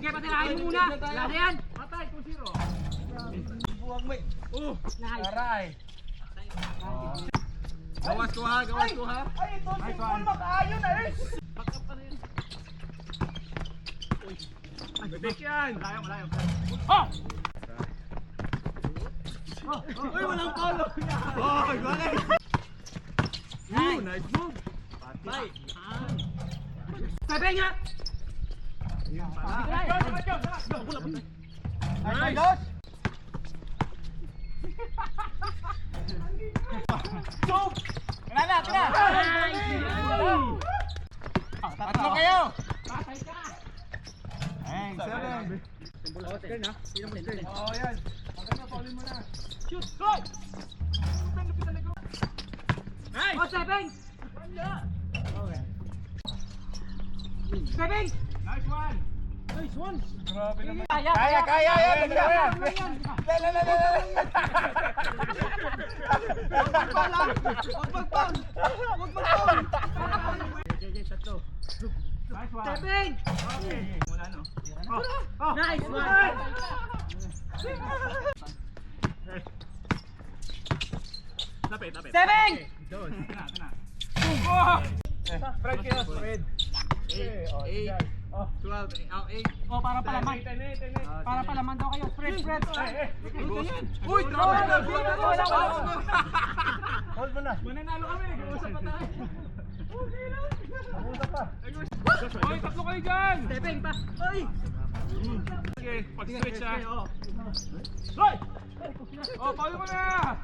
Sige, patirahin mo muna. Wala na yan. Patay, 2-0. Buwag mo. Nice. Aray. Gawas ko ha, gawas ko ha. Ay, ito si Paul Makayon eh. Bebek yan. Malayo, malayo. Uy, walang polo. Oh, galing. Nice move. Bye. Sabi nga. Yun pala. Ay, Dos. Chop. Wala na, tira. Tatlo kayo. Ay, 7. Oh, yan. Maganda, paulin mo na. Shoot. Go. Nice. Oh, Sebeng. Sebeng. Nice one. Nice one. Grabe naman. Kaya. Kaya yan. Yan. Nice one. Sebeng. Okay. Mula no. Nice one. Tapit, tapit. Sebeng. Dos. Kana, kana. Fred kayo, Fred. 8, 12, 8. Oh, para palaman. Para palaman daw kayo. Fred. Uy, trouble na. Hold mo na. Mananalo kami, nag-uusap pa tayo. Nag-uusap pa. Oy, tatlo kayo dyan. Sebeng pa. Oy. Sige, pag-switch ha. Hoy! Oh, pauli mo na!